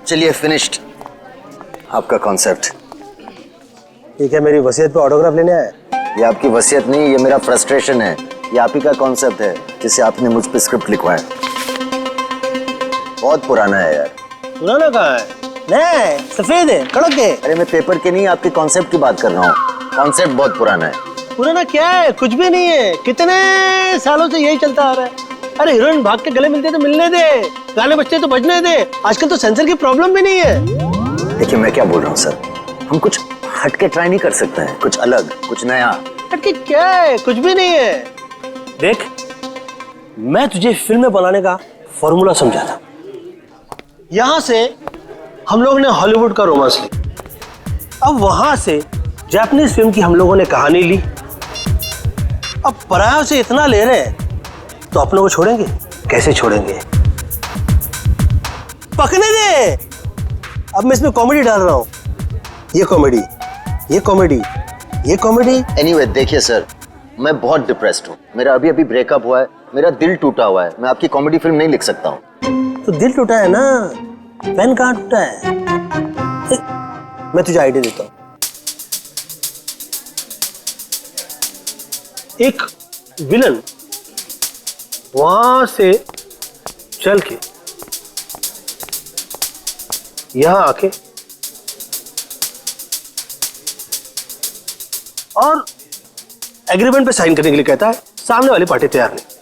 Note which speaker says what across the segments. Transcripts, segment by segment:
Speaker 1: चलिए फिनिश्ड आपका कॉन्सेप्ट।
Speaker 2: ये क्या मेरी वसीयत पे ऑटोग्राफ लेने आया?
Speaker 1: ये आपकी वसीयत नहीं, ये मेरा फ्रस्ट्रेशन है। ये आप ही का कॉन्सेप्ट है जिसे आपने मुझ पे स्क्रिप्ट लिखवाया। बहुत पुराना है यार।
Speaker 2: पुराना कहाँ है? नहीं, सफेद है, कड़क है।
Speaker 1: अरे मैं पेपर के नहीं, आपके कॉन्सेप्ट की बात कर रहा हूँ। कॉन्सेप्ट बहुत पुराना है।
Speaker 2: पुराना क्या है? कुछ भी नहीं है। कितने सालों से यही चलता आ रहा है। अरे हीरोइन भाग के गले मिलते तो मिलने दे, गाने बजते तो बजने दे। आजकल तो सेंसर की प्रॉब्लम भी नहीं है।
Speaker 1: देखिए मैं क्या बोल रहा हूँ सर, हम कुछ हटके ट्राई नहीं कर सकते हैं? कुछ अलग, कुछ नया।
Speaker 2: हटके क्या है? कुछ भी नहीं है। देख, मैं तुझे फिल्में बनाने का फॉर्मूला समझा था। यहां से हम लोगों ने हॉलीवुड का रोमांस ली, अब वहां से जापानीज फिल्म की हम लोगों ने कहानी ली। अब परायों से इतना ले रहे हैं तो अपनों को छोड़ेंगे? कैसे छोड़ेंगे? पकने दे। अब मैं इसमें कॉमेडी डाल रहा हूं। ये कॉमेडी, ये कॉमेडी, ये कॉमेडी।
Speaker 1: एनीवे देखिए सर, मैं बहुत डिप्रेस्ड हूँ। मेरा अभी अभी ब्रेकअप हुआ है, मेरा दिल टूटा हुआ है। मैं आपकी कॉमेडी फिल्म नहीं लिख सकता हूँ।
Speaker 2: तो दिल टूटा है ना, पेन कहाँ टूटा है? मैं तुझे आइडिया देता हूँ। एक विलन वहां से चल के यहां आके और एग्रीमेंट पे साइन करने के लिए कहता है। सामने वाली पार्टी तैयार नहीं।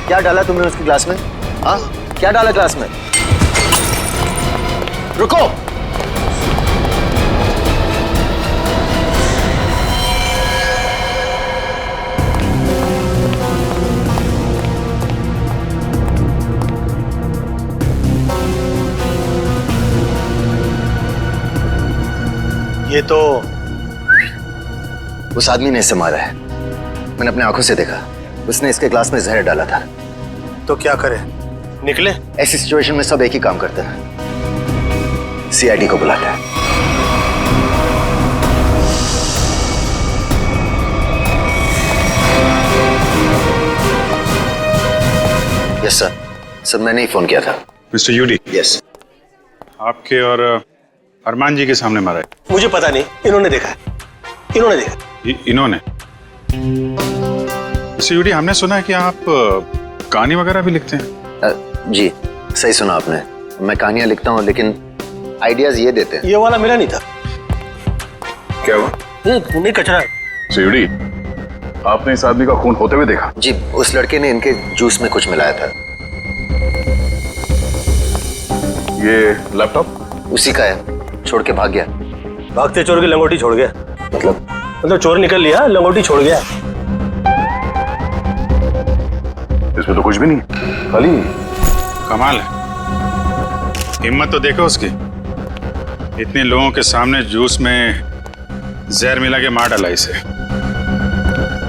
Speaker 1: क्या डाला तुमने उसकी ग्लास में? हाँ, क्या डाला ग्लास में? रुको।
Speaker 2: ये तो
Speaker 1: उस आदमी ने इसे मारा है। मैंने अपने आंखों से देखा। उसने इसके ग्लास में जहर डाला था।
Speaker 2: तो क्या करे? निकले?
Speaker 1: ऐसी सिचुएशन में सब एक ही काम करते हैं, सीआईडी को बुलाते हैं। Yes sir. सर मैंने ही फोन किया था।
Speaker 3: मिस्टर यूडी।
Speaker 1: यस।
Speaker 3: आपके और अरमान जी के सामने मारा है।
Speaker 2: मुझे पता नहीं, इन्होंने देखा है। इन्होंने देखा।
Speaker 3: इन्होंने? मिस्टर यूडी, हमने सुना है कि आप कहानी वगैरह भी लिखते हैं।
Speaker 1: जी सही सुना आपने। मैं कहानियां लिखता हूँ लेकिन आइडियाज ये देते हैं।
Speaker 2: ये वाला मेरा नहीं था।
Speaker 3: क्या हुआ?
Speaker 2: नहीं, कचरा है।
Speaker 3: मिस्टर यूडी, आपने इस आदमी का खून होते हुए देखा?
Speaker 1: जी, उस लड़के ने इनके जूस में कुछ मिलाया था।
Speaker 3: ये लैपटॉप
Speaker 1: उसी का है, छोड़ के भाग गया।
Speaker 2: भागते चोर की लंगोटी छोड़ गया? मतलब चोर निकल लिया, लंगोटी छोड़ गया।
Speaker 3: इसमें तो कुछ भी नहीं, खाली। कमाल है, हिम्मत तो देखो उसकी। इतने लोगों के सामने जूस में जहर मिला के मार डाला इसे,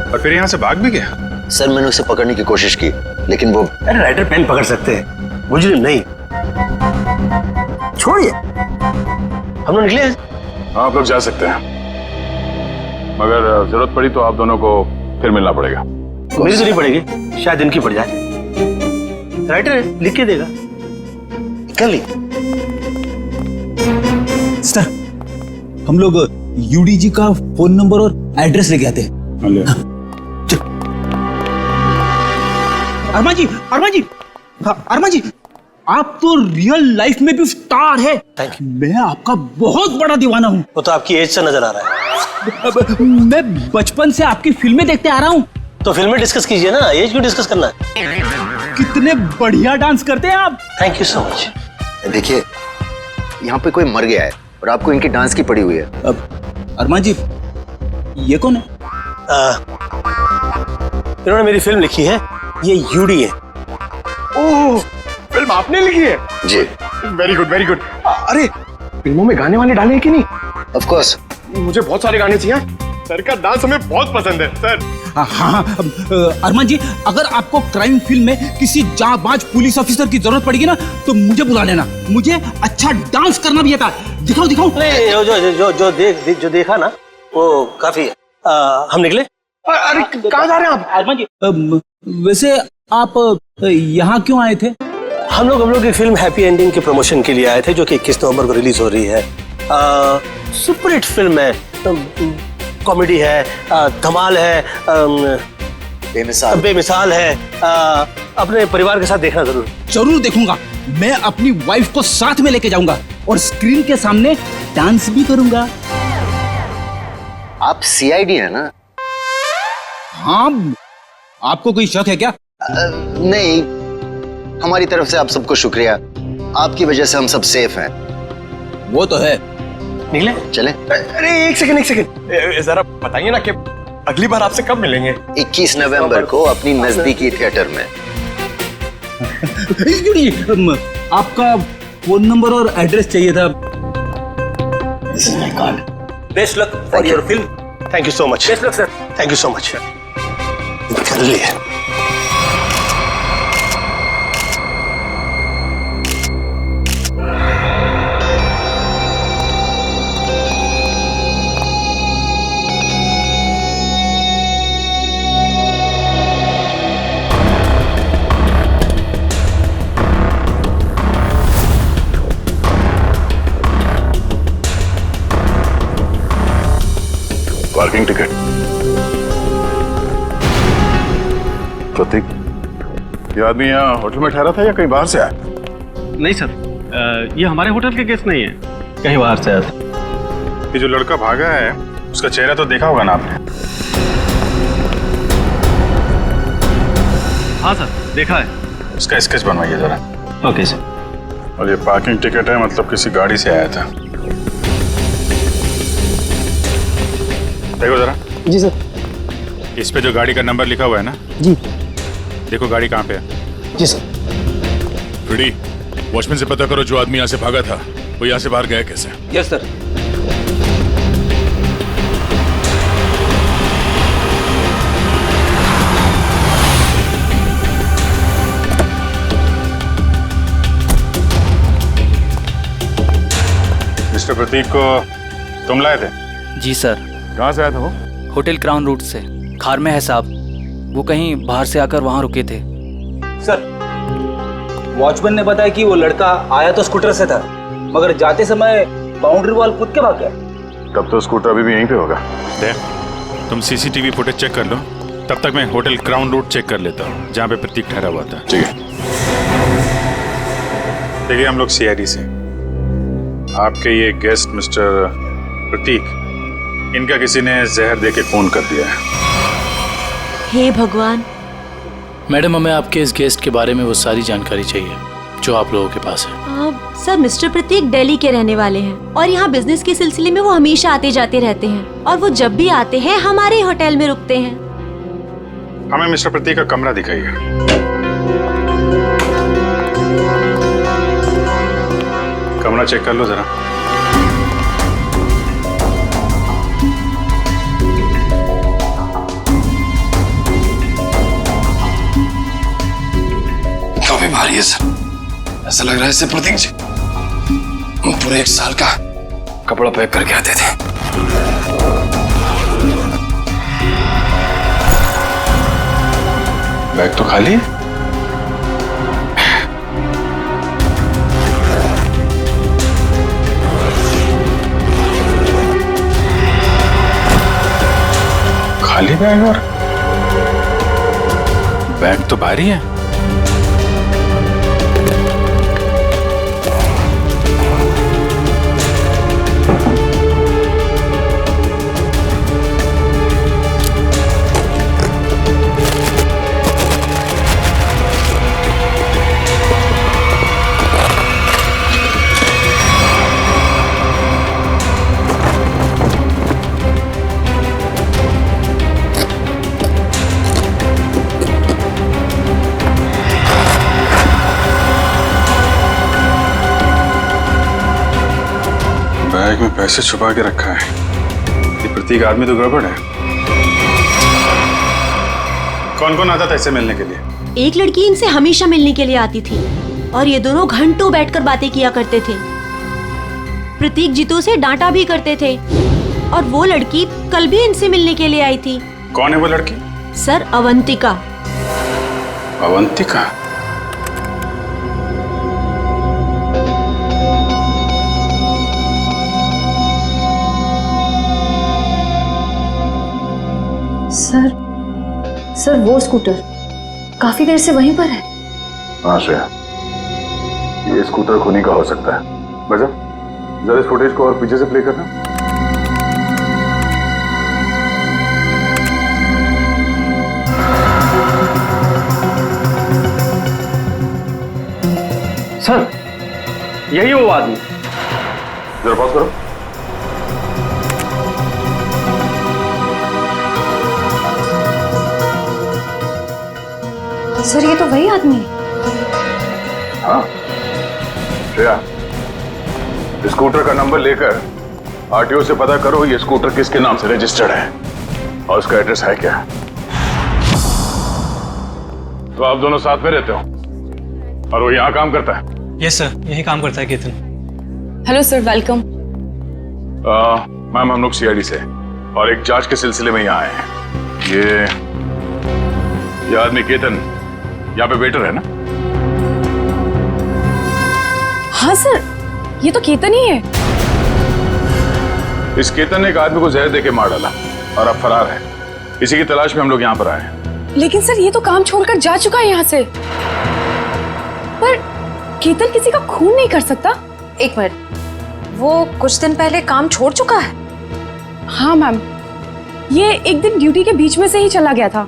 Speaker 3: और फिर यहाँ से भाग भी गया।
Speaker 1: सर मैंने उसे पकड़ने की कोशिश की लेकिन वो।
Speaker 2: अरे राइटर पेन पकड़ सकते हैं, मुझे नहीं। छोड़िए, हम लोग निकले।
Speaker 3: आप लोग जा सकते हैं, मगर जरूरत पड़ी तो आप दोनों को फिर मिलना पड़ेगा।
Speaker 2: मेरी तो नहीं पड़ेगी, शायद इनकी पड़ जाए। राइटर है, लिख के देगा। कर ली।
Speaker 4: सर, हम लोग यूडी जी का फोन नंबर और एड्रेस लेके आते हैं। अरमान जी, अरमान जी, हाँ, अरमान जी, आप तो रियल लाइफ में भी स्टार है।
Speaker 2: Thank you.
Speaker 4: मैं आपका बहुत बड़ा दीवाना हूँ।
Speaker 2: वो तो आपकी एज से नजर आ रहा है।
Speaker 4: मैं बचपन से आपकी फिल्में देखते आ रहा हूँ।
Speaker 2: तो फिल्में डिस्कस कीजिए ना, एज क्यों डिस्कस करना है?
Speaker 4: कितने बढ़िया डांस करते हैं आप।
Speaker 2: Thank you so much.
Speaker 1: देखिए यहाँ पे कोई मर गया है और आपको इनकी डांस की पड़ी हुई है।
Speaker 4: अब अरमान जी, ये कौन है?
Speaker 2: इन्होंने मेरी फिल्म लिखी है, ये यूडी है।
Speaker 3: ओह, फिल्म आपने लिखी है?
Speaker 1: जी।
Speaker 3: Very good, very good. अरे
Speaker 5: फिल्मों में गाने वाने डाले हैं कि नहीं?
Speaker 1: Of course.
Speaker 5: मुझे बहुत सारे गाने चाहिए। सर का डांस हमें बहुत पसंद है सर।
Speaker 4: हाँ, अरमान जी, अगर आपको क्राइम फिल्म में किसी जांबाज पुलिस ऑफिसर की जरूरत पड़ेगी ना तो मुझे बुला लेना। मुझे अच्छा डांस करना भी आता है। दिखाओ दिखाओ।
Speaker 2: नहीं, जो देखा ना वो काफी है। हम निकले।
Speaker 5: अरे कहाँ जा रहे हैं आप?
Speaker 4: अरमान जी, वैसे आप यहाँ क्यों आए थे?
Speaker 2: हम लोग की फिल्म हैप्पी एंडिंग के प्रमोशन के लिए आए थे, जो कि 21 नवंबर को रिलीज हो रही है। सुपर हिट फिल्म है, कॉमेडी है, धमाल है, बेमिसाल है। अपने परिवार के साथ देखना
Speaker 4: जरूर देखूंगा। मैं अपनी वाइफ को साथ में लेके जाऊंगा और स्क्रीन के सामने डांस भी करूंगा।
Speaker 1: आप सीआईडी है ना?
Speaker 4: हाँ, आपको कोई शक है क्या?
Speaker 1: नहीं, हमारी तरफ से आप सबको शुक्रिया। आपकी वजह से हम सब सेफ हैं।
Speaker 4: वो तो है।
Speaker 2: निकले
Speaker 1: चले।
Speaker 5: अरे एक सेकंड जरा बताइए ना कि अगली बार आपसे कब मिलेंगे?
Speaker 1: 21 नवंबर को अपनी नजदीकी थिएटर में।
Speaker 4: आपका फोन नंबर और एड्रेस चाहिए था।
Speaker 1: This is my card.
Speaker 2: Best luck for your film. Thank you so much. Best luck sir. Thank you so much. कर लिए।
Speaker 3: Parking ticket. प्रतीक, ये आदमी यहाँ होटल में ठहरा था या कहीं बाहर से आया?
Speaker 6: नहीं सर, ये हमारे होटल के गेस्ट नहीं है, कहीं बाहर से आया था।
Speaker 3: ये जो लड़का भागा है उसका चेहरा तो देखा होगा ना आपने?
Speaker 6: हाँ सर, देखा है।
Speaker 3: उसका स्केच बनवाइए जरा।
Speaker 6: Okay sir.
Speaker 3: और ये पार्किंग टिकट है, मतलब किसी गाड़ी से आया था। देखो जरा।
Speaker 2: जी सर।
Speaker 3: इस पे जो गाड़ी का नंबर लिखा हुआ है ना?
Speaker 2: जी।
Speaker 3: देखो गाड़ी कहाँ पे है।
Speaker 2: जी सर।
Speaker 7: फ्रेडी, वॉचमैन से पता करो जो आदमी यहाँ से भागा था वो यहाँ से बाहर गया कैसे।
Speaker 2: Yes sir.
Speaker 3: मिस्टर प्रतीक को तुम लाए थे?
Speaker 8: जी सर।
Speaker 3: कहाँ से आया था वो?
Speaker 8: होटल क्राउन रूट से। खार में है साहब। वो कहीं बाहर से आकर वहाँ रुके थे।
Speaker 9: सर, वॉचमैन ने बताया कि वो लड़का आया तो स्कूटर से था, मगर जाते समय बाउंड्री वॉल कूद के भाग गया।
Speaker 3: तब तो स्कूटर अभी भी यहीं पे होगा। देख, तुम सीसीटीवी फुटेज चेक कर लो, तब तक मैं होटल क्राउन रूट चेक कर लेता हूँ जहाँ पे प्रतीक ठहरा हुआ था।
Speaker 7: ठीक है।
Speaker 3: देखिए, हम लोग सीआईडी से। आपके ये गेस्ट मिस्टर प्रतीक, इनका किसी ने जहर देके खून कर दिया है।
Speaker 10: हे भगवान।
Speaker 6: मैडम, हमें आपके इस गेस्ट के बारे में वो सारी जानकारी चाहिए जो आप लोगों के पास है।
Speaker 10: सर, मिस्टर प्रतीक दिल्ली के रहने वाले हैं और यहाँ बिजनेस के सिलसिले में वो हमेशा आते जाते रहते हैं और वो जब भी आते हैं हमारे ही होटल में रुकते हैं।
Speaker 3: हमें मिस्टर प्रतीक का कमरा दिखाइए। कमरा चेक कर लो जरा।
Speaker 5: काफी भारी है सर। ऐसा लग रहा है इससे प्रतीक जी पूरे 1 साल का कपड़ा पैक करके आते थे।
Speaker 3: बैग तो खाली है। खाली बैग और बैग तो भारी है। बैग में पैसे छुपा के रखा है। ये प्रतीक आदमी तो गड़बड़ है। कौन कौन आता था इससे मिलने के लिए?
Speaker 10: एक लड़की इनसे हमेशा मिलने के लिए आती थी और ये दोनों घंटों बैठकर बातें किया करते थे। प्रतीक जीतू से डांटा भी करते थे और वो लड़की कल भी इनसे मिलने के लिए आई थी।
Speaker 3: कौन है वो लड़की?
Speaker 10: सर, अवंतिका।
Speaker 3: अवंतिका?
Speaker 11: सर वो स्कूटर काफी देर से वहीं पर है।
Speaker 7: हाँ श्रेया, ये स्कूटर खुनी का हो सकता है। बजा, जरा इस फुटेज को और पीछे से प्ले करना।
Speaker 9: सर, यही वो आदमी।
Speaker 7: जरा पॉज करो।
Speaker 11: सर, ये तो वही आदमी है।
Speaker 7: हाँ श्रेया, स्कूटर का नंबर लेकर आरटीओ से पता करो ये स्कूटर किसके नाम से रजिस्टर्ड है और उसका एड्रेस है क्या। तो आप दोनों साथ में रहते हो और वो यहाँ काम करता है?
Speaker 9: यस सर, यही काम करता है Ketan.
Speaker 11: Hello sir, welcome.
Speaker 7: Ma'am, हम लोग सीआईडी से और एक जांच के सिलसिले में यहाँ आए हैं। ये आदमी केतन यहाँ पे वेटर है ना?
Speaker 11: हाँ सर, ये तो केतन ही है।
Speaker 7: इस केतन ने एक आदमी को जहर देके मार डाला और अब फरार है। इसी की तलाश में हम लोग यहाँ पर आए हैं।
Speaker 11: लेकिन सर, ये तो काम छोड़कर जा चुका है यहाँ से। पर केतन किसी का खून नहीं कर सकता। एक मिनट, वो कुछ दिन पहले काम छोड़ चुका है? हाँ मैम, ये एक दिन ड्यूटी के बीच में से ही चला गया था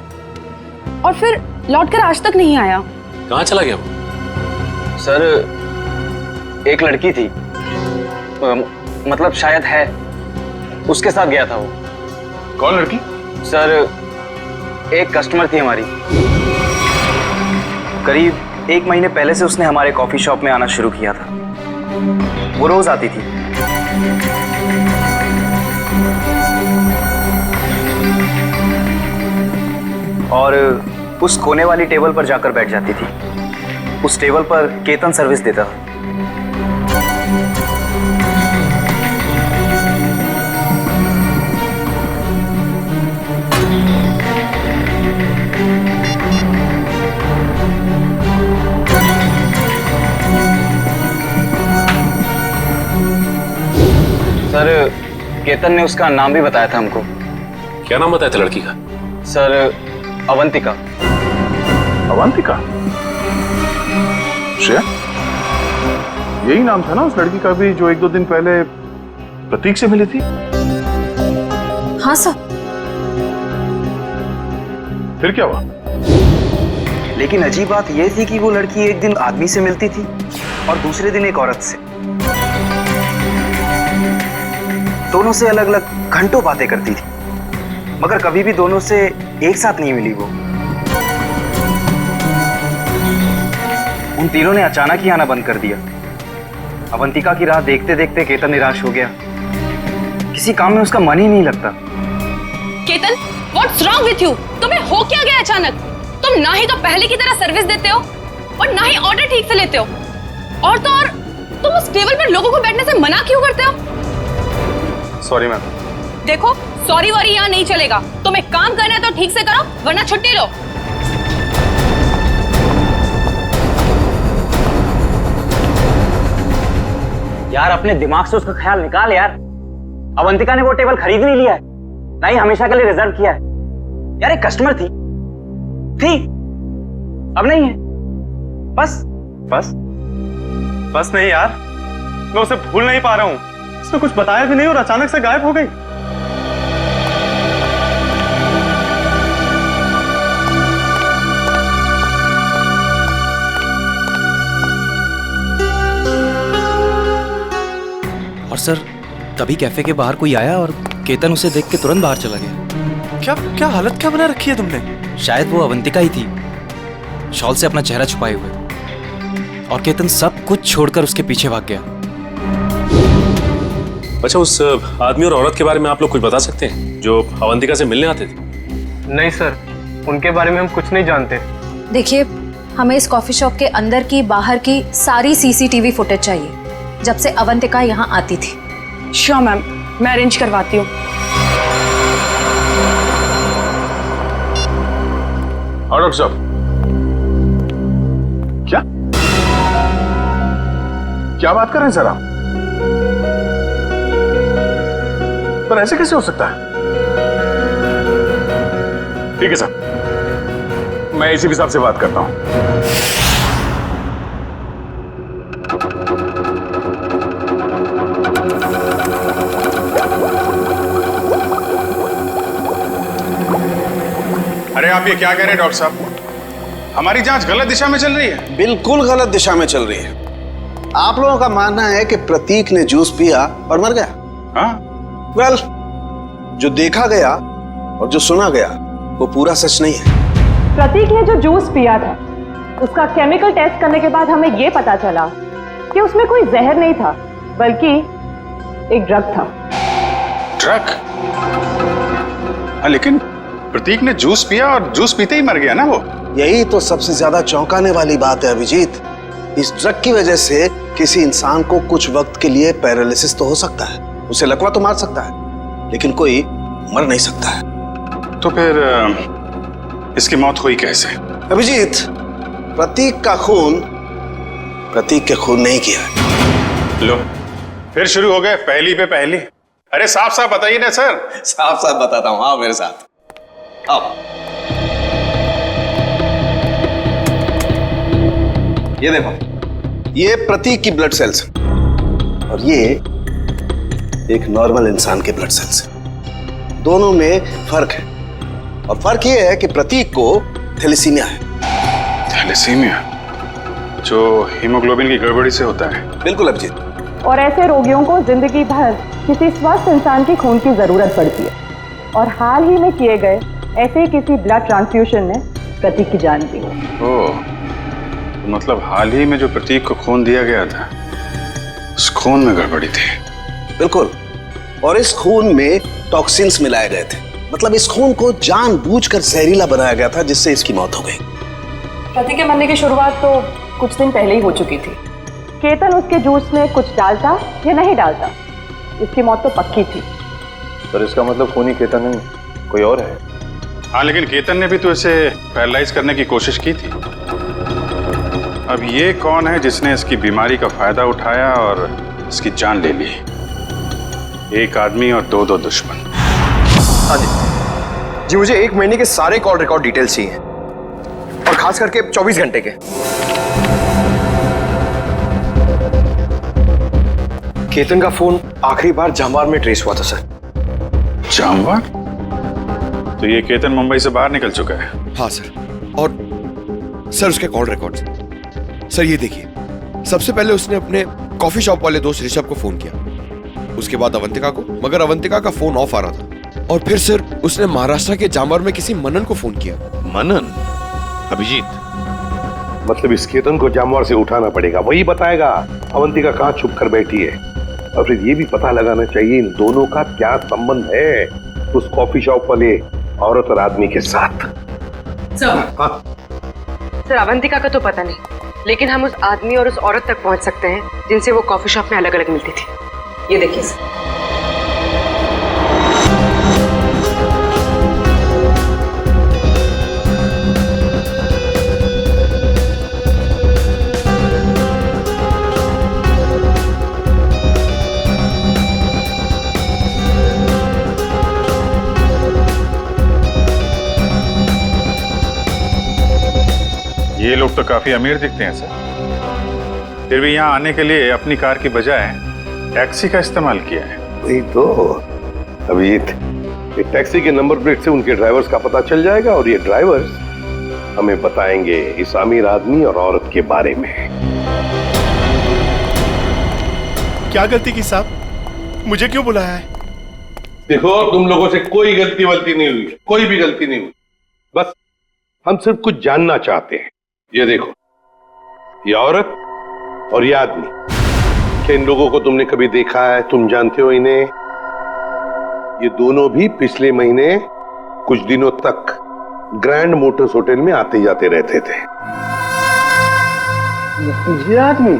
Speaker 11: और फिर लौटकर आज तक नहीं आया।
Speaker 6: कहाँ चला गया वो?
Speaker 8: सर, एक लड़की थी, मतलब शायद है, उसके साथ गया था वो।
Speaker 7: कौन लड़की?
Speaker 8: सर, एक कस्टमर थी हमारी। करीब 1 महीने पहले से उसने हमारे कॉफी शॉप में आना शुरू किया था। वो रोज आती थी। और उस कोने वाली टेबल पर जाकर बैठ जाती थी। उस टेबल पर केतन सर्विस देता था। सर, केतन ने उसका नाम भी बताया था हमको।
Speaker 6: क्या नाम बताया था लड़की का?
Speaker 8: सर, अवंतिका।
Speaker 7: अवंतिका? श्रेया, यही नाम था ना उस लड़की का भी जो 1-2 दिन पहले प्रतीक से मिली थी?
Speaker 11: हाँ सर।
Speaker 7: फिर क्या हुआ?
Speaker 8: लेकिन अजीब बात यह थी कि वो लड़की एक दिन आदमी से मिलती थी और दूसरे दिन एक औरत से। दोनों से अलग अलग घंटों बातें करती थी, मगर कभी भी दोनों से एक साथ नहीं मिली वो। उन तीनों ने अचानक ही आना बंद कर दिया। अवंतिका की राह देखते देखते केतन निराश हो गया। किसी काम में उसका मन ही नहीं लगता।
Speaker 11: Ketan, what's wrong with you? तुम्हें हो क्या गया अचानक? तुम ना ही तो पहले की तरह सर्विस देते हो और ना ही ऑर्डर ठीक से लेते हो। और तो और तुम उस टेबल पर लोगों को बैठने से मना क्यों करते हो?
Speaker 8: Sorry ma'am.
Speaker 11: देखो, सॉरी वॉरी यहाँ नहीं चलेगा। तुम्हें काम करना है तो ठीक से करो, वरना छुट्टी लो।
Speaker 8: यार, अपने दिमाग से उसका ख्याल निकाल यार। अवंतिका ने वो टेबल खरीद नहीं लिया है, ना ही हमेशा के लिए रिजर्व किया है। यार, एक कस्टमर थी, अब नहीं है। बस नहीं यार, मैं उसे भूल नहीं पा रहा हूँ। उसने कुछ बताया भी नहीं और अचानक से गायब हो गई। और सर, तभी कैफे के बाहर कोई आया और केतन उसे देख के तुरंत बाहर चला गया।
Speaker 9: क्या हालत क्या बना रखी है तुमने?
Speaker 8: शायद वो अवंतिका ही थी, शॉल से अपना चेहरा छुपाए हुए। और केतन सब कुछ छोड़कर उसके पीछे भाग गया।
Speaker 12: अच्छा, उस आदमी और औरत के बारे में आप लोग कुछ बता सकते हैं जो अवंतिका से मिलने आते थे?
Speaker 2: नहीं सर, उनके बारे में हम कुछ नहीं जानते।
Speaker 11: देखिए, हमें इस कॉफी शॉप के अंदर की बाहर की सारी सीसीटीवी फुटेज चाहिए जब से अवंतिका यहाँ आती थी।
Speaker 13: श्योर मैम, मैं अरेंज करवाती हूँ।
Speaker 7: डॉक्टर साहब, क्या बात कर रहे हैं सर आप? पर ऐसे कैसे हो सकता है? ठीक है सर, मैं एसीपी साहब से बात करता हूं।
Speaker 3: अरे आप ये क्या कह रहे हैं डॉक्टर साहब? हमारी जांच गलत दिशा में चल रही है।
Speaker 14: बिल्कुल गलत दिशा में चल रही है। आप लोगों का मानना है कि प्रतीक ने जूस पिया और मर गया।
Speaker 3: हाँ?
Speaker 14: वेल, जो देखा गया और जो सुना गया वो पूरा सच नहीं है।
Speaker 13: प्रतीक ने जो जूस पिया था उसका केमिकल टेस्ट करने के बाद हमें यह पता चला कि उसमें कोई जहर नहीं था, बल्कि एक ड्रग था।
Speaker 3: ड्रग? हाँ, लेकिन प्रतीक ने जूस पिया और जूस पीते ही मर गया ना वो।
Speaker 14: यही तो सबसे ज्यादा चौंकाने वाली बात है अभिजीत। इस ड्रग की वजह से किसी इंसान को कुछ वक्त के लिए पैरालिसिस तो हो सकता है, उसे लकवा तो मार सकता है, लेकिन कोई मर नहीं सकता है।
Speaker 3: तो फिर इसकी मौत हुई कैसे?
Speaker 14: अभिजीत, प्रतीक का खून प्रतीक के खून नहीं किया है।
Speaker 3: लो, फिर शुरू हो गए पहली पे पहली। अरे साफ साफ बताइए ना सर।
Speaker 14: साफ साफ बताता हूं, आओ मेरे साथ, आओ। ये देखो, ये प्रतीक की ब्लड सेल्स और ये एक नॉर्मल इंसान के ब्लड सेल्स। दोनों में फर्क है, और फर्क ये है कि प्रतीक को थैलेसीमिया है।
Speaker 3: थैलेसीमिया जो हीमोग्लोबिन की गड़बड़ी से होता है?
Speaker 14: बिल्कुल अभिजीत।
Speaker 13: और ऐसे रोगियों को जिंदगी भर किसी स्वस्थ इंसान की खून की जरूरत पड़ती है, और हाल ही में किए गए ऐसे ही किसी ब्लड ट्रांसफ्यूजन ने प्रतीक की जान दी।
Speaker 3: ओह, मतलब हाल ही में जो प्रतीक को खून दिया गया था उस खून में गड़बड़ी थी।
Speaker 14: बिल्कुल, और इस खून में टॉक्सिन्स मिलाए गए थे। मतलब इस खून को जानबूझकर जहरीला बनाया गया था, जिससे इसकी मौत हो गई।
Speaker 13: प्रतीक के मरने की शुरुआत तो कुछ दिन पहले ही हो चुकी थी। केतन उसके जूस में कुछ डालता या नहीं डालता, इसकी मौत तो पक्की थी।
Speaker 7: सर, इसका मतलब खूनी केतन नहीं, कोई और है।
Speaker 3: हाँ, लेकिन केतन ने भी तो इसे पैरालाइज करने की कोशिश की थी। अब ये कौन है जिसने इसकी बीमारी का फायदा उठाया और इसकी जान ले ली? एक आदमी और दो दुश्मन।
Speaker 15: हाँ जी, मुझे 1 महीने के सारे कॉल रिकॉर्ड डिटेल्स चाहिए, और खास करके 24 घंटे के। केतन का फोन आखिरी बार जामवार में ट्रेस हुआ था सर।
Speaker 3: जामवार? तो ये केतन मुंबई से बाहर निकल चुका है?
Speaker 15: हाँ सर, और सर उसके कॉल रिकॉर्ड्स सर ये देखिए। सबसे पहले उसने अपने कॉफी शॉप वाले दोस्त ऋषभ को फोन किया, उसके बाद अवंतिका को, मगर अवंतिका का फोन ऑफ आ रहा था। और फिर सर उसने महाराष्ट्र के जामवार में किसी मनन को फोन किया।
Speaker 7: मनन? अभिजीत, मतलब इस केतन को जामवार से उठाना पड़ेगा, वही बताएगा अवंतिका कहाँ छुप कर बैठी है। और फिर ये भी पता लगाना चाहिए इन दोनों का क्या संबंध है उस कॉफी शॉप वाले औरत और आदमी के साथ।
Speaker 13: हाँ। सर, अवंतिका का तो पता नहीं, लेकिन हम उस आदमी और उस औरत तक पहुंच सकते हैं जिनसे वो कॉफी शॉप में अलग अलग मिलती थी। ये देखिए सर।
Speaker 3: ये लोग तो काफी अमीर दिखते हैं सर, फिर भी यहाँ आने के लिए अपनी कार की बजाय टैक्सी का इस्तेमाल किया है।
Speaker 7: वही तो अभिजीत, एक टैक्सी के नंबर प्लेट से उनके ड्राइवर्स का पता चल जाएगा, और ये ड्राइवर्स हमें बताएंगे इस अमीर आदमी और औरत के बारे में।
Speaker 16: क्या गलती की साहब, मुझे क्यों बुलाया है?
Speaker 7: देखो, तुम लोगों से कोई गलती वलती नहीं हुई, कोई भी गलती नहीं हुई। बस हम सिर्फ कुछ जानना चाहते हैं। ये देखो, ये औरत और ये आदमी क्या इन लोगों को तुमने कभी देखा है? तुम जानते हो इन्हें? ये दोनों भी पिछले महीने कुछ दिनों तक ग्रैंड मोटर्स होटल में आते जाते रहते थे।
Speaker 14: ये आदमी,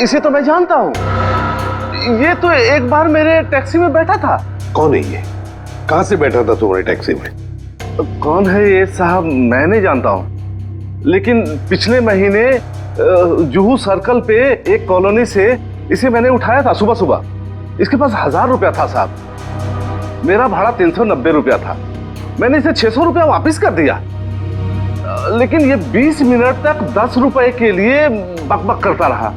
Speaker 14: इसे तो मैं जानता हूँ। ये तो एक बार मेरे टैक्सी में बैठा था।
Speaker 7: कौन है ये? कहां से बैठा था तुम्हारे टैक्सी में?
Speaker 14: कौन है ये साहब, मैं नहीं जानता हूँ, लेकिन पिछले महीने जुहू सर्कल पे एक कॉलोनी से इसे मैंने उठाया था सुबह सुबह। इसके पास 1000 रुपया था साहब। मेरा भाड़ा 390 रुपया था। मैंने इसे 600 रुपया वापिस कर दिया, लेकिन ये 20 मिनट तक 10 रुपए के लिए बकबक करता रहा।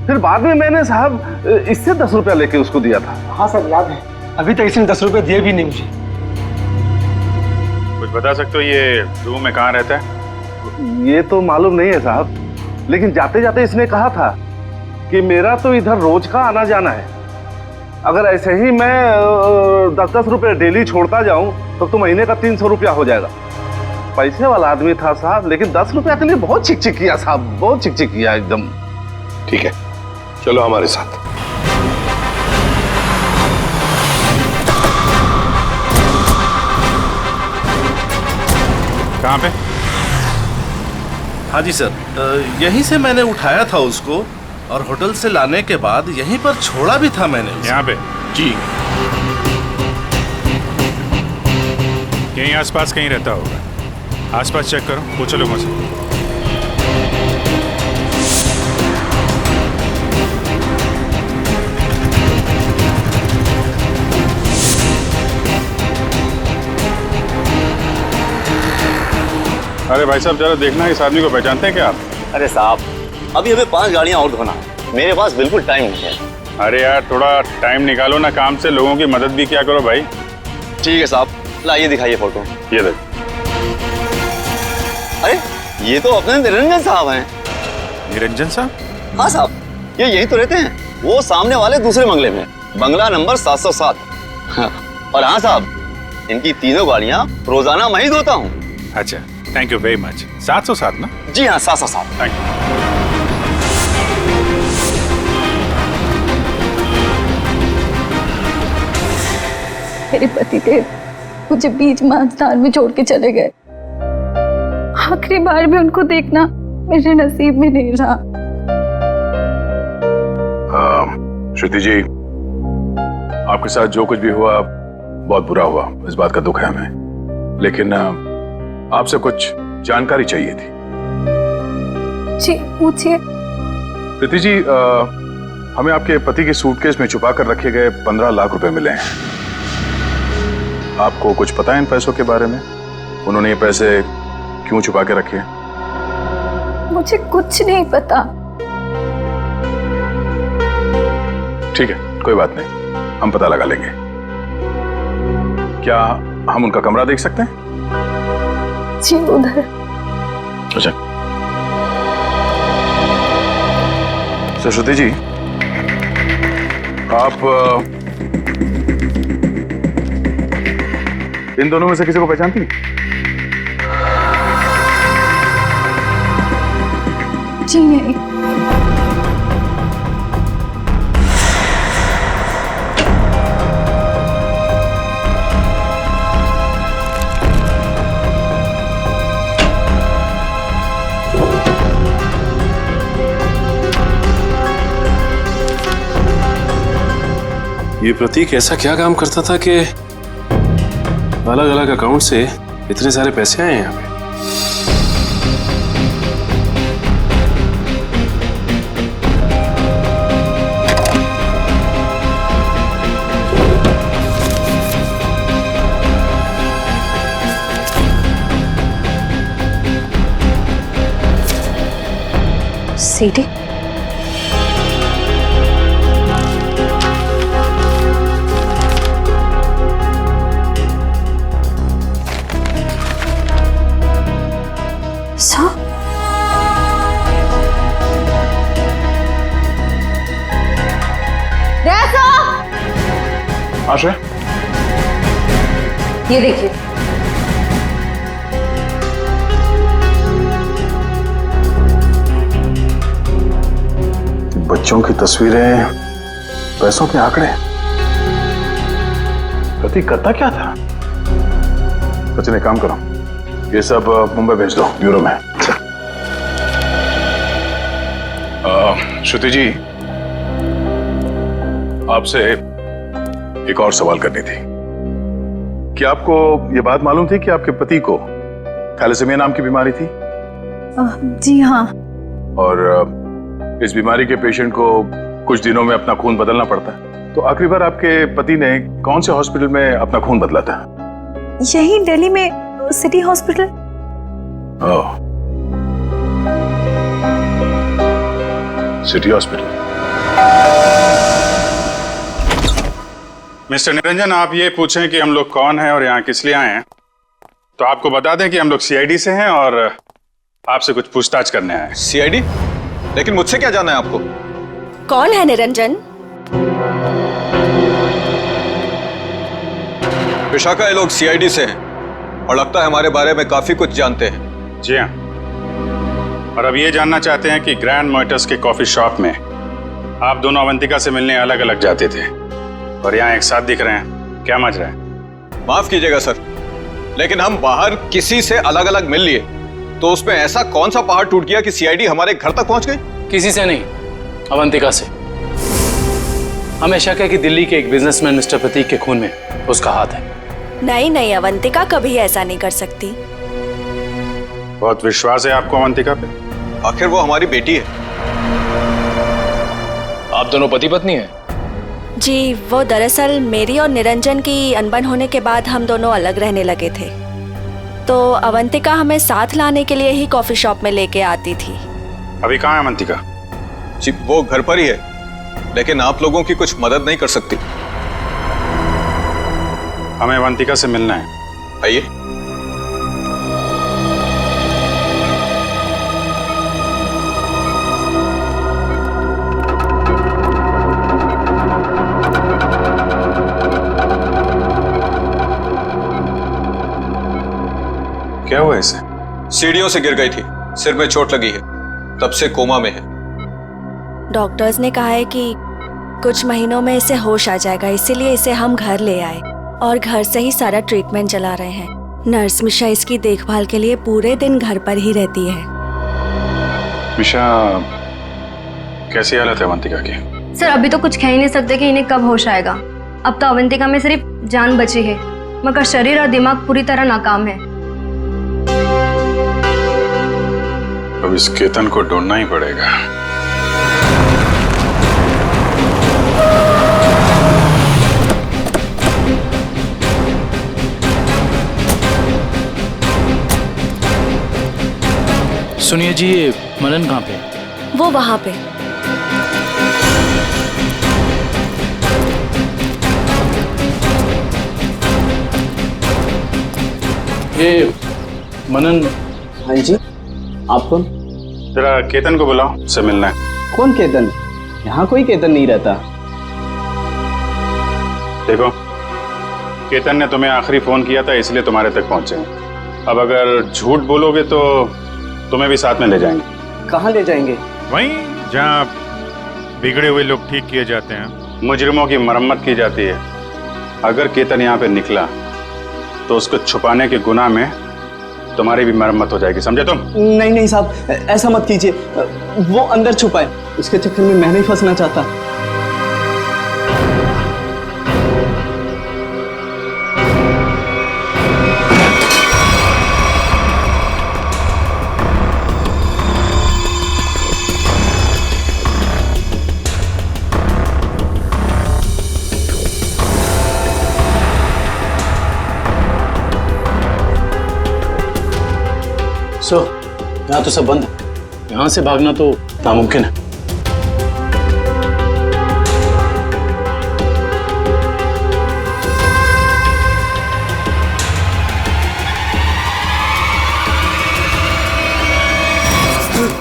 Speaker 14: फिर बाद में मैंने साहब इससे 10 रुपया लेके उसको दिया था।
Speaker 2: हाँ सर, याद है। अभी तक इसने 10 रुपए दिए भी नहीं मुझे।
Speaker 3: कुछ बता सकते हो ये जुहू में कहाँ रहता है?
Speaker 14: ये तो मालूम नहीं है साहब, लेकिन जाते जाते इसने कहा था कि मेरा तो इधर रोज का आना जाना है। अगर ऐसे ही मैं 10-10 रुपए डेली छोड़ता जाऊं तो महीने का 300 रुपया हो जाएगा। पैसे वाला आदमी था साहब, लेकिन 10 रुपया के लिए बहुत चिक किया साहब, बहुत चिक किया एकदम।
Speaker 7: ठीक है, चलो हमारे साथ।
Speaker 3: कहाँ पे?
Speaker 17: हाँ जी सर, यहीं से मैंने उठाया था उसको और होटल से लाने के बाद यहीं पर छोड़ा भी था मैंने।
Speaker 3: यहाँ पे?
Speaker 17: जी।
Speaker 3: यहीं आसपास कहीं रहता होगा। आसपास चेक करो, पूछो लोगों से। अरे भाई साहब, जरा देखना इस आदमी को पहचानते हैं क्या आप?
Speaker 1: अरे साहब, अभी हमें 5 गाड़ियां और धोना है, मेरे पास बिल्कुल टाइम नहीं है।
Speaker 3: अरे यार, थोड़ा टाइम निकालो ना काम से, लोगों की मदद भी क्या करो भाई।
Speaker 1: ठीक है साहब, लाइए दिखाइए फोटो।
Speaker 3: ये देख।
Speaker 1: अरे ये तो अपने निरंजन साहब हैं।
Speaker 3: निरंजन साहब?
Speaker 1: हाँ साहब, ये यहीं तो रहते हैं, वो सामने वाले दूसरे बंगले में, बंगला नंबर 707। और हाँ साहब, इनकी तीनों गाड़ियां रोजाना मैं ही धोता हूँ।
Speaker 3: अच्छा, थैंक यू वेरी मच। 707 ना?
Speaker 1: जी हाँ, 707।
Speaker 3: Thank you.
Speaker 11: मेरे पतिदेव मुझे बीच मानस्तान में छोड़ के चले गए। आखिरी बार भी उनको देखना मेरे नसीब में नहीं रहा।
Speaker 3: श्रुति जी, आपके साथ जो कुछ भी हुआ बहुत बुरा हुआ, इस बात का दुख है हमें, लेकिन आपसे कुछ जानकारी चाहिए थी।
Speaker 11: जी पूछिए।
Speaker 3: प्रीति जी, हमें आपके पति के सूटकेस में छुपा कर रखे गए 15 लाख रुपए मिले हैं। आपको कुछ पता है इन पैसों के बारे में? उन्होंने ये पैसे क्यों छुपा के रखे हैं?
Speaker 11: मुझे कुछ नहीं पता।
Speaker 3: ठीक है, कोई बात नहीं, हम पता लगा लेंगे। क्या हम उनका कमरा देख सकते हैं?
Speaker 11: जी उधर।
Speaker 3: अच्छा। सरस्वती जी, आप इन दोनों में से किसी को पहचानती हैं?
Speaker 11: जी नहीं।
Speaker 12: ये प्रतीक ऐसा क्या काम करता था कि अलग अलग अकाउंट से इतने सारे पैसे आए यहाँ पे?
Speaker 11: सीढ़ी।
Speaker 3: आश्रय,
Speaker 11: ये देखिए।
Speaker 3: बच्चों की तस्वीरें, पैसों के आंकड़े। प्रतीक करता क्या था? सचिन एक काम करो, ये सब मुंबई भेज दो ब्यूरो में। श्रुति जी, आपसे एक और सवाल करनी थी। क्या आपको ये बात मालूम थी कि आपके पति को थैलेसीमिया नाम की बीमारी थी?
Speaker 11: जी हाँ।
Speaker 3: और इस बीमारी के पेशेंट को कुछ दिनों में अपना खून बदलना पड़ता है। तो आखिरी बार आपके पति ने कौन से हॉस्पिटल में अपना खून बदला था?
Speaker 11: यही दिल्ली में सिटी हॉस्पिटल।
Speaker 3: ओह, सिटी हॉस्पिटल। मिस्टर निरंजन, आप ये पूछें कि हम लोग कौन हैं और यहाँ किस लिए आए हैं, तो आपको बता दें कि हम लोग सीआईडी से हैं और आपसे कुछ पूछताछ करने आए हैं।
Speaker 18: सीआईडी? लेकिन मुझसे क्या जाना है आपको?
Speaker 19: कौन है निरंजन?
Speaker 18: विशाखा, ये लोग सीआईडी से हैं और लगता है हमारे बारे में काफी कुछ जानते हैं।
Speaker 3: जी हाँ, और अब ये जानना चाहते हैं कि ग्रैंड मोटर्स के कॉफी शॉप में आप दोनों अवंतिका से मिलने अलग अलग जाते थे और यहाँ एक साथ दिख रहे हैं, क्या मज रहा है?
Speaker 18: माफ कीजिएगा सर, लेकिन हम बाहर किसी से अलग अलग मिल लिए तो उसमें ऐसा कौन सा पहाड़ टूट गया कि सीआईडी हमारे घर तक पहुंच गई?
Speaker 6: किसी से नहीं, अवंतिका से। हमें शक है कि दिल्ली के एक बिजनेसमैन मिस्टर प्रतीक के खून में उसका हाथ है।
Speaker 19: नहीं नहीं, अवंतिका कभी ऐसा नहीं कर सकती।
Speaker 3: बहुत विश्वास है आपको अवंतिका पे?
Speaker 18: आखिर वो हमारी बेटी है।
Speaker 5: आप दोनों पति पत्नी हैं?
Speaker 19: जी, वो दरअसल मेरी और निरंजन की अनबन होने के बाद हम दोनों अलग रहने लगे थे, तो अवंतिका हमें साथ लाने के लिए ही कॉफी शॉप में लेके आती थी।
Speaker 3: अभी कहाँ है अवंतिका?
Speaker 18: जी, वो घर पर ही है, लेकिन आप लोगों की कुछ मदद नहीं कर सकती।
Speaker 3: हमें अवंतिका से मिलना है।
Speaker 18: आइए।
Speaker 3: क्या हुआ इसे?
Speaker 18: सीढ़ियों से गिर गई थी, सिर में चोट लगी है, तब से कोमा में है।
Speaker 19: डॉक्टर्स ने कहा है कि कुछ महीनों में इसे होश आ जाएगा, इसीलिए इसे हम घर ले आए और घर से ही सारा ट्रीटमेंट चला रहे हैं। नर्स मिशा इसकी देखभाल के लिए पूरे दिन घर पर ही रहती है।
Speaker 3: मिशा, कैसी हालत है अवंतिका की?
Speaker 20: सर, अभी तो कुछ कह ही नहीं सकते कि इन्हें कब होश आएगा। अब तो अवंतिका में सिर्फ जान बची है, मगर शरीर और दिमाग पूरी तरह नाकाम है।
Speaker 3: अब इस केतन को ढूंढना ही पड़ेगा।
Speaker 6: सुनिए जी, ये मनन कहाँ पे?
Speaker 19: वो वहां पे।
Speaker 6: ये मनन।
Speaker 9: हाँ जी, आप कौन?
Speaker 3: जरा केतन को बुलाओ, उससे मिलना है।
Speaker 9: कौन केतन? यहाँ कोई केतन नहीं रहता।
Speaker 3: देखो, केतन ने तुम्हें आखिरी फोन किया था, इसलिए तुम्हारे तक पहुंचे। अब अगर झूठ बोलोगे तो तुम्हें भी साथ में ले जाएंगे।
Speaker 9: कहाँ ले जाएंगे?
Speaker 3: वहीं जहाँ बिगड़े हुए लोग ठीक किए जाते हैं, मुजरिमों की मरम्मत की जाती है। अगर केतन यहाँ पे निकला तो उसको छुपाने के गुनाह में तुम्हारी भी मरम्मत हो जाएगी, समझे तुम?
Speaker 9: नहीं नहीं साहब, ऐसा मत कीजिए। वो अंदर छुपा है, उसके चक्कर में मैं नहीं फंसना चाहता।
Speaker 6: यहाँ तो सब बंद है, यहाँ से भागना तो नामुमकिन है।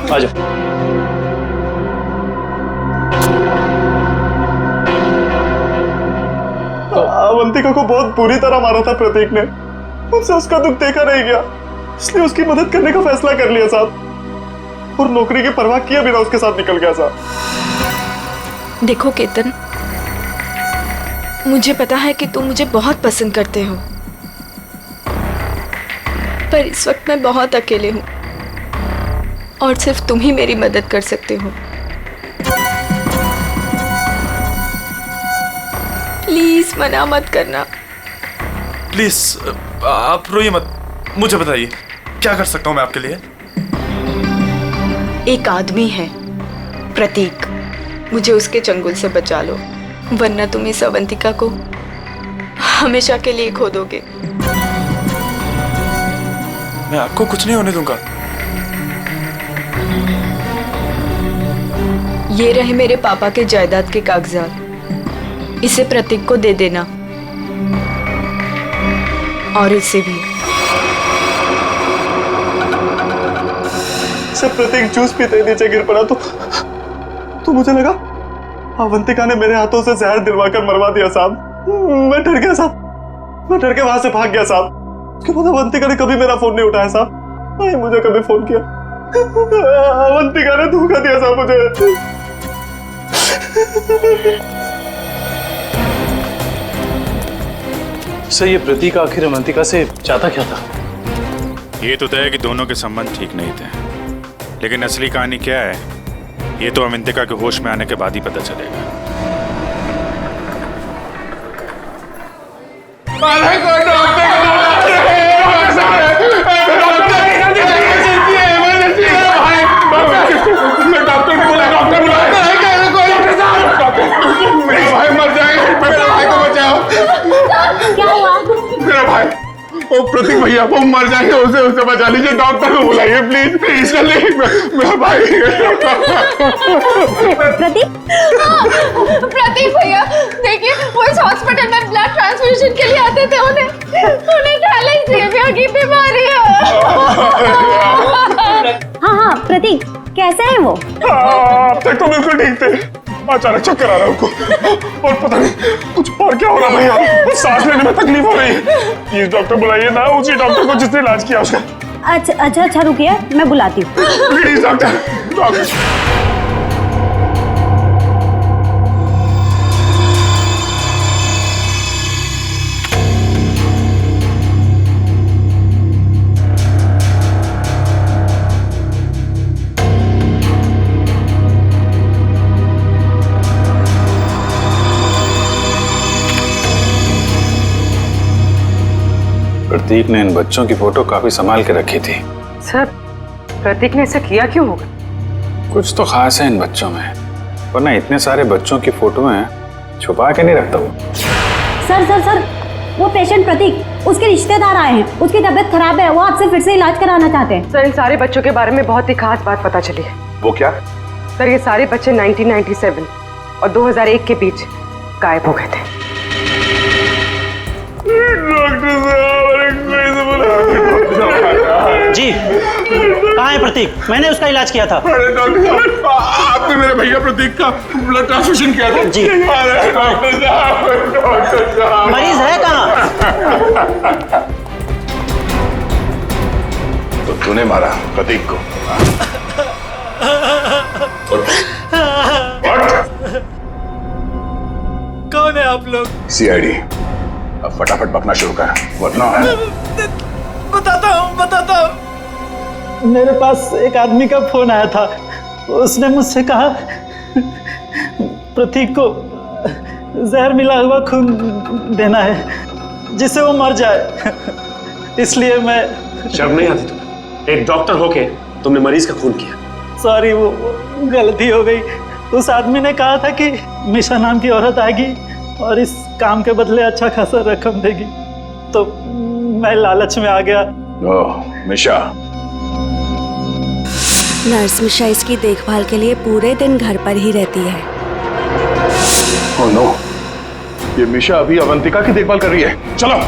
Speaker 6: आ जाओ।
Speaker 16: अवंतिका को बहुत बुरी तरह मारा था प्रतीक ने, मुझसे उसका दुख देखा नहीं गया, इसलिए उसकी मदद करने का फैसला कर लिया साहब, और नौकरी की परवाह किए बिना उसके साथ निकल गया साहब।
Speaker 11: देखो केतन, मुझे पता है कि तुम मुझे बहुत पसंद करते हो, पर इस वक्त मैं बहुत अकेले हूँ और सिर्फ तुम ही मेरी मदद कर सकते हो। प्लीज मना मत करना।
Speaker 16: प्लीज आप रोइए मत, मुझे बताइए क्या कर सकता हूँ मैं आपके लिए।
Speaker 11: एक आदमी है प्रतीक, मुझे उसके चंगुल से बचा लो, वरना तुम इस अवंतिका को हमेशा के लिए खो दोगे।
Speaker 16: मैं आपको कुछ नहीं होने दूंगा।
Speaker 11: ये रहे मेरे पापा के जायदाद के कागजात, इसे प्रतीक को दे देना और इसे भी।
Speaker 16: जब प्रतीक जूस पीते नीचे गिर पड़ा तो मुझे लगा अवंतिका ने मेरे हाथों से जहर दिलवाकर मरवा दिया साहब। मैं डर गया साहब, मैं डर के वहां से भाग गया साहब। उसके बाद अवंतिका ने कभी मेरा फोन नहीं उठाया साहब, नहीं मुझे कभी फोन किया। अवंतिका ने धोखा दिया साहब मुझे।
Speaker 6: सर, ये प्रतीक आखिर अवंतिका से चाहता क्या था?
Speaker 3: ये तो तय है कि दोनों के संबंध ठीक नहीं थे, लेकिन असली कहानी क्या है ये तो अवंतिका के होश में आने के बाद ही पता चलेगा।
Speaker 7: मेरा भाई, वो प्रतीक भैया वो मर जाएंगे, उसे बचा लीजिए, डॉक्टर को बुलाइए प्लीज प्लीज। मेरा भाई।
Speaker 11: प्रतीक भैया देखिए, वो इस हॉस्पिटल में ब्लड ट्रांसफ्यूजन के लिए आते थे, उन्हें थैलेसीमिया की बीमारी है।
Speaker 21: हाँ प्रतीक कैसे है वो?
Speaker 7: अब तक तो बिल्कुल ठीक थे, अचानक चक्कर आ रहा है उनको और पता नहीं कुछ और क्या हो रहा भैया, सांस लेने में तकलीफ हो रही है। प्लीज डॉक्टर बुलाइए ना, उसी डॉक्टर को जिसने इलाज किया उसका।
Speaker 21: अच्छा रुकिए, मैं बुलाती हूँ।
Speaker 7: Please doctor.
Speaker 3: प्रतीक ने इन बच्चों की फोटो काफी संभाल के रखी थी।
Speaker 13: सर, प्रतीक ने ऐसा किया क्यों होगा?
Speaker 3: कुछ तो खास है इन बच्चों में, वरना इतने सारे बच्चों की फोटो हैं छुपा के नहीं रखता वो।
Speaker 21: सर वो पेशेंट प्रतीक, उसके रिश्तेदार आए हैं, उसकी तबीयत खराब है, वो आपसे फिर से इलाज कराना चाहते हैं।
Speaker 13: सर, इन सारे बच्चों के बारे में बहुत ही खास बात पता चली है।
Speaker 7: वो क्या?
Speaker 13: सर, ये सारे बच्चे 1997 और 2001 के बीच गायब हो गए थे।
Speaker 2: जी, कहाँ है प्रतीक? मैंने उसका इलाज किया था।
Speaker 7: अरे डॉक्टर साहब, आपने मेरे भैया प्रतीक का ब्लड ट्रांसफ्यूजन किया था?
Speaker 2: जी।
Speaker 7: अरे डॉक्टर साहब,
Speaker 2: मरीज है कहाँ?
Speaker 7: तो तूने मारा प्रतीक को?
Speaker 2: कौन है आप लोग?
Speaker 7: सीआईडी। अब फटाफट बकना शुरू कर, वरना
Speaker 2: बताता हूँ। मेरे पास एक आदमी का फोन आया था, उसने मुझसे कहा प्रतीक को जहर मिला हुआ खून देना है जिससे वो मर जाए, इसलिए मैं।
Speaker 12: शर्म नहीं आती तुम्हें? एक डॉक्टर होके तुमने मरीज का खून किया।
Speaker 2: सॉरी, वो गलती हो गई। उस आदमी ने कहा था कि मिशा नाम की औरत आएगी और इस काम के बदले अच्छा खासा रकम देगी, तो मैं लालच में आ गया।
Speaker 7: ओह, मिशा।
Speaker 19: नर्स मिशा इसकी देखभाल के लिए पूरे दिन घर पर ही रहती है।
Speaker 7: ओह नो, ये मिशा अभी अवंतिका की देखभाल कर रही है। चलो।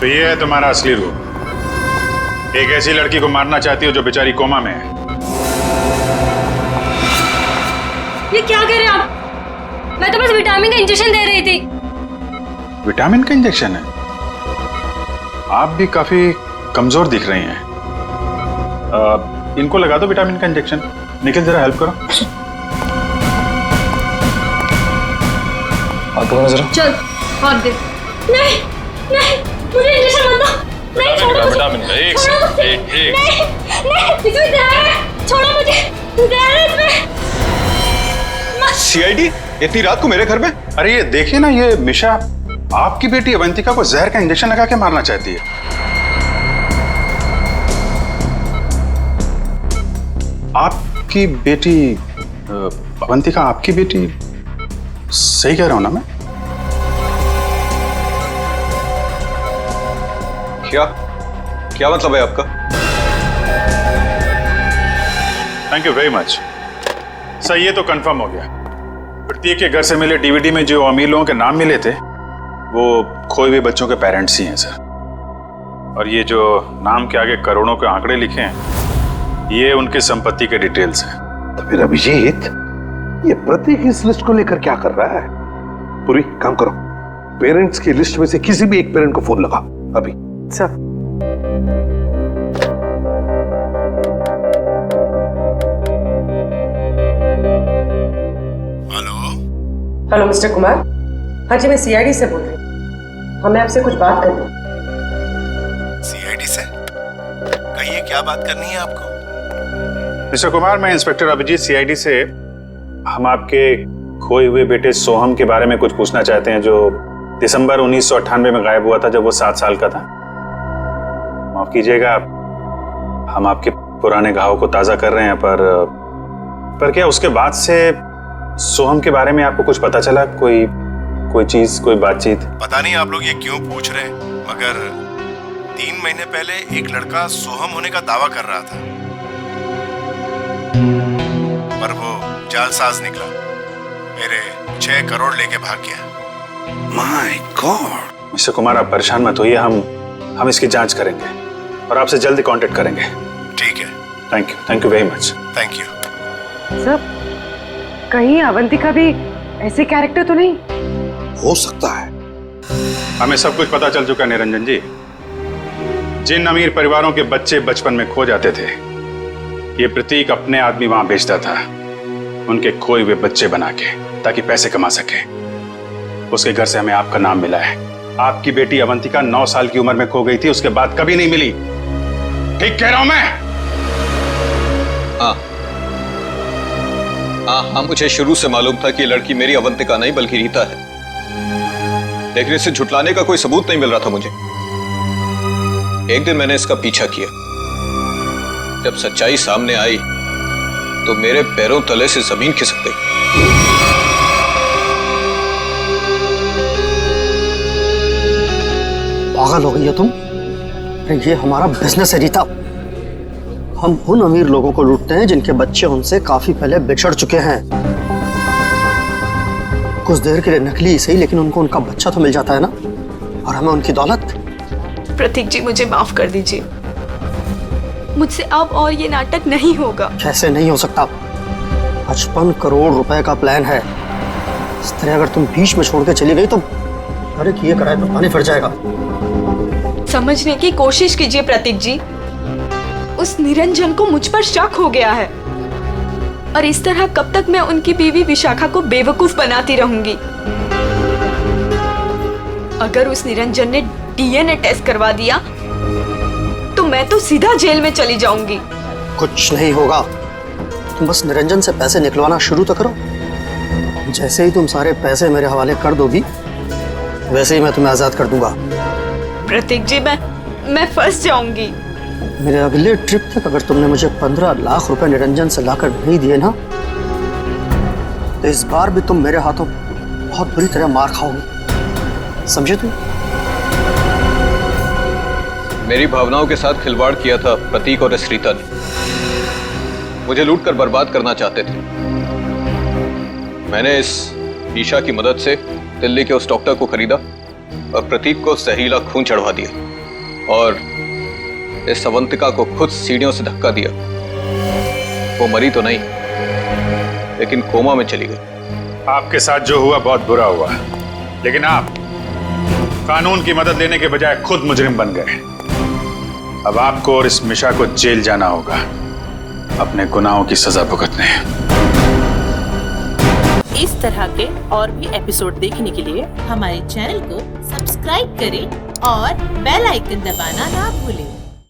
Speaker 3: तो ये है तुम्हारा असली रूप। एक ऐसी लड़की को मारना चाहती हो जो बेचारी कोमा में है।
Speaker 20: ये क्या कर रहे हैं आप? मैं तो बस विटामिन का इंजेक्शन दे रही थी।
Speaker 3: विटामिन का इंजेक्शन है? आप भी काफी कमजोर दिख रही हैं। इनको लगा दो विटामिन का इंजेक्शन। निखिल जरा हेल्प करो।
Speaker 5: हाथ पकड़ो जरा।
Speaker 20: चल हाथ दे। नहीं नहीं मुझे इंजेक्शन मत दो। नहीं छोड़ो मुझे।
Speaker 5: विटामिन का एक से एक।
Speaker 20: नहीं इसमें जहर है। छोड़ो मुझे। जहर है इसमें।
Speaker 18: सीआईडी इतनी रात को मेरे घर में?
Speaker 3: अरे ये देखिए ना, ये मिशा आपकी बेटी अवंतिका को जहर का इंजेक्शन लगा के मारना चाहती है। आपकी बेटी अवंतिका आपकी बेटी? सही कह रहा हूं ना मैं?
Speaker 18: क्या क्या मतलब है आपका?
Speaker 3: Thank you very much sir, ये तो कंफर्म हो गया। प्रतीक के घर से मिले डीवीडी में जो अमीर लोगों के नाम मिले थे वो खोए हुए बच्चों के पेरेंट्स ही हैं सर। और ये जो नाम के आगे करोड़ों के आंकड़े लिखे हैं ये उनकी संपत्ति के डिटेल्स हैं।
Speaker 7: तो फिर अभिजीत, ये प्रतीक इस लिस्ट को लेकर क्या कर रहा है? पूरी काम करो, पेरेंट्स की लिस्ट में से किसी भी एक पेरेंट को फोन लगा अभी।
Speaker 13: Sir hello mister Kumar. हाँ जी मैं सीआईडी से बोल रही हूँ। हमें आपसे कुछ बात करनी है।
Speaker 7: सीआईडी से? कहिए क्या बात करनी है आपको?
Speaker 3: मिस्टर कुमार, मैं इंस्पेक्टर अभिजीत सीआईडी से। हम आपके खोए हुए बेटे सोहम के बारे में कुछ पूछना चाहते हैं जो दिसंबर 1998 में गायब हुआ था जब वो 7 साल का था। माफ कीजिएगा, हम आपके पुराने घाव को ताजा कर रहे हैं, पर क्या उसके बाद से सोहम के बारे में आपको कुछ पता चला? कोई चीज, कोई बातचीत?
Speaker 15: पता नहीं आप लोग ये क्यों पूछ रहे हैं, मगर 3 महीने पहले एक लड़का सोहम होने का दावा कर रहा था, पर वो जालसाज निकला। मेरे 6 करोड़ लेके भाग गया।
Speaker 3: My God. मिस्टर कुमार, आप परेशान मत होइए, हम इसकी जांच करेंगे और आपसे जल्दी कांटेक्ट करेंगे।
Speaker 15: ठीक है।
Speaker 3: Thank you very much.
Speaker 15: Thank you.
Speaker 13: Sir कहीं अवंतिका भी ऐसे कैरेक्टर तो नहीं?
Speaker 7: हो सकता है।
Speaker 3: हमें सब कुछ पता चल चुका है निरंजन जी। जिन अमीर परिवारों के बच्चे बचपन में खो जाते थे ये प्रतीक अपने आदमी वहां भेजता था, उनके खोए हुए बच्चे बना के, ताकि पैसे कमा सके। उसके घर से हमें आपका नाम मिला है। आपकी बेटी अवंतिका 9 साल की उम्र में खो गई थी, उसके बाद कभी नहीं मिली। ठीक कह रहा हूं मैं?
Speaker 18: हाँ, मुझे शुरू से मालूम था कि ये लड़की मेरी अवंतिका नहीं बल्कि रीता है, लेकिन इसे झुटलाने का कोई सबूत नहीं मिल रहा था मुझे। एक दिन मैंने इसका पीछा किया। जब सच्चाई सामने आई तो मेरे पैरों तले से जमीन खिसक गई।
Speaker 4: पागल हो गई हो तुम? अरे ये हमारा बिजनेस है रीता। हम उन अमीर लोगों को लूटते हैं जिनके बच्चे उनसे काफी पहले बिछड़ चुके हैं। कुछ देर के लिए नकली सही, लेकिन उनको उनका बच्चा तो मिल जाता है ना, और हमें उनकी दौलत।
Speaker 11: प्रतीक जी मुझे माफ कर दीजिए, मुझसे अब और ये नाटक नहीं होगा।
Speaker 4: कैसे नहीं हो सकता? 55 करोड़ रुपए का प्लान है। इस तरह अगर तुम बीच में छोड़ के चली गई तो अरे किए कराए तो पानी फिर जाएगा।
Speaker 11: समझने की कोशिश कीजिए प्रतीक जी, उस निरंजन को मुझ पर शक हो गया है, और इस तरह कब तक मैं उनकी बीवी विशाखा को बेवकूफ बनाती रहूंगी। अगर उस निरंजन ने डीएनए टेस्ट करवा दिया तो मैं तो सीधा जेल में चली जाऊंगी।
Speaker 4: कुछ नहीं होगा, तुम बस निरंजन से पैसे निकलवाना शुरू तो करो। जैसे ही तुम सारे पैसे मेरे हवाले कर दोगी वैसे ही मैं तुम्हें आजाद कर दूंगा।
Speaker 11: प्रतीक जी मैं फंस जाऊंगी।
Speaker 4: मेरे अगले ट्रिप तक अगर तुमने मुझे 15 लाख रुपए निरंजन से लाकर नहीं दिए ना तो इस बार भी तुम मेरे हाथों बहुत बुरी तरह मार खाओगे, समझे तुम?
Speaker 18: मेरी भावनाओं के साथ खिलवाड़ किया था प्रतीक और रीता ने। मुझे लूटकर बर्बाद करना चाहते थे। मैंने इस ईशा की मदद से दिल्ली के उस डॉक्टर को खरीदा और प्रतीक को जहरीला खून चढ़वा दिया। और इस अवंतिका को खुद सीढ़ियों से धक्का दिया। वो मरी तो नहीं, लेकिन कोमा में चली गई।
Speaker 3: आपके साथ जो हुआ बहुत बुरा हुआ, लेकिन आप कानून की मदद लेने के बजाय खुद मुजरिम बन गए। अब आपको और इस मिशा को जेल जाना होगा, अपने गुनाहों की सजा भुगतने।
Speaker 10: इस तरह के और भी एपिसोड देखने के लिए हमारे चैनल को सब्सक्राइब करें और बेल आइकन दबाना ना भूलें।